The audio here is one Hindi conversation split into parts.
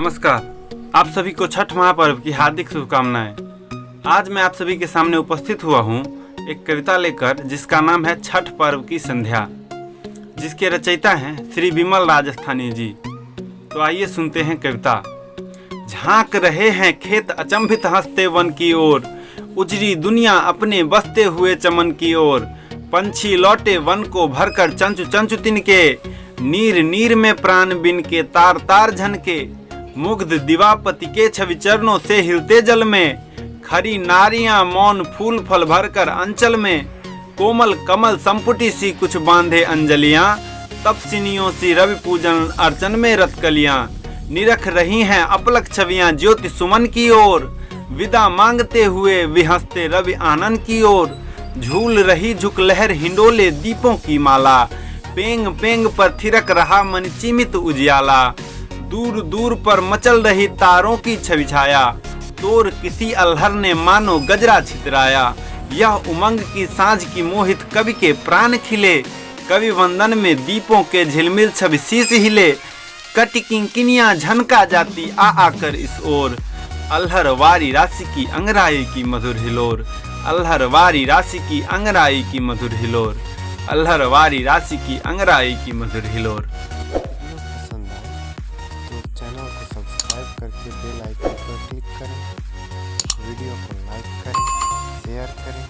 नमस्कार, आप सभी को छठ महापर्व की हार्दिक शुभकामनाएं। आज मैं आप सभी के सामने उपस्थित हुआ हूं एक कविता लेकर जिसका नाम है छठ पर्व की संध्या, जिसके रचयिता हैं श्री विमल राजस्थानी जी। तो आइए सुनते हैं कविता। झांक रहे हैं खेत अचंभित हंसते वन की ओर, उजरी दुनिया अपने बसते हुए चमन की ओर। पंछी लौटे वन को भरकर चंचु चंचु तिनके, नीर नीर में प्राण बिन के तार तार झनके। मुग्ध दिवापति के छवि चरणों से हिलते जल में, खरी नारियां मौन फूल फल भरकर अंचल में। कोमल कमल संपुटी सी कुछ बांधे अंजलियां, तपसिनियों सी रवि पूजन अर्चन में रतकलियां। निरख रही हैं अपलक छवियां ज्योति सुमन की ओर, विदा मांगते हुए विहंसते रवि आनंद की ओर। झूल रही झुक लहर हिंडोले दीपों की माला, पेंग पेंग पर थिरक रहा मन चिमित उजियाला। दूर दूर पर मचल रही तारों की छवि छाया, तोर किसी अल्हर ने मानो गजरा छितराया। यह उमंग की सांझ की मोहित कवि के प्राण खिले, कवि वंदन में दीपों के झिलमिल छवि शीश हिले। कटि किंकिनियां झनका जाती आ आकर इस ओर, अल्हर वारी राशि की अंगराई की मधुर हिलोर। अल्हर वारी राशि की अंगराई की मधुर हिलोर, अल्हर वारी राशि की अंगराई की मधुर हिलोर। पसंद आए तो चैनल को सब्सक्राइब करके बेल आइकन पर क्लिक करें, वीडियो को लाइक करें, शेयर करें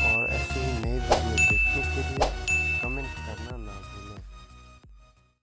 और ऐसे ही नई वीडियो देखने के लिए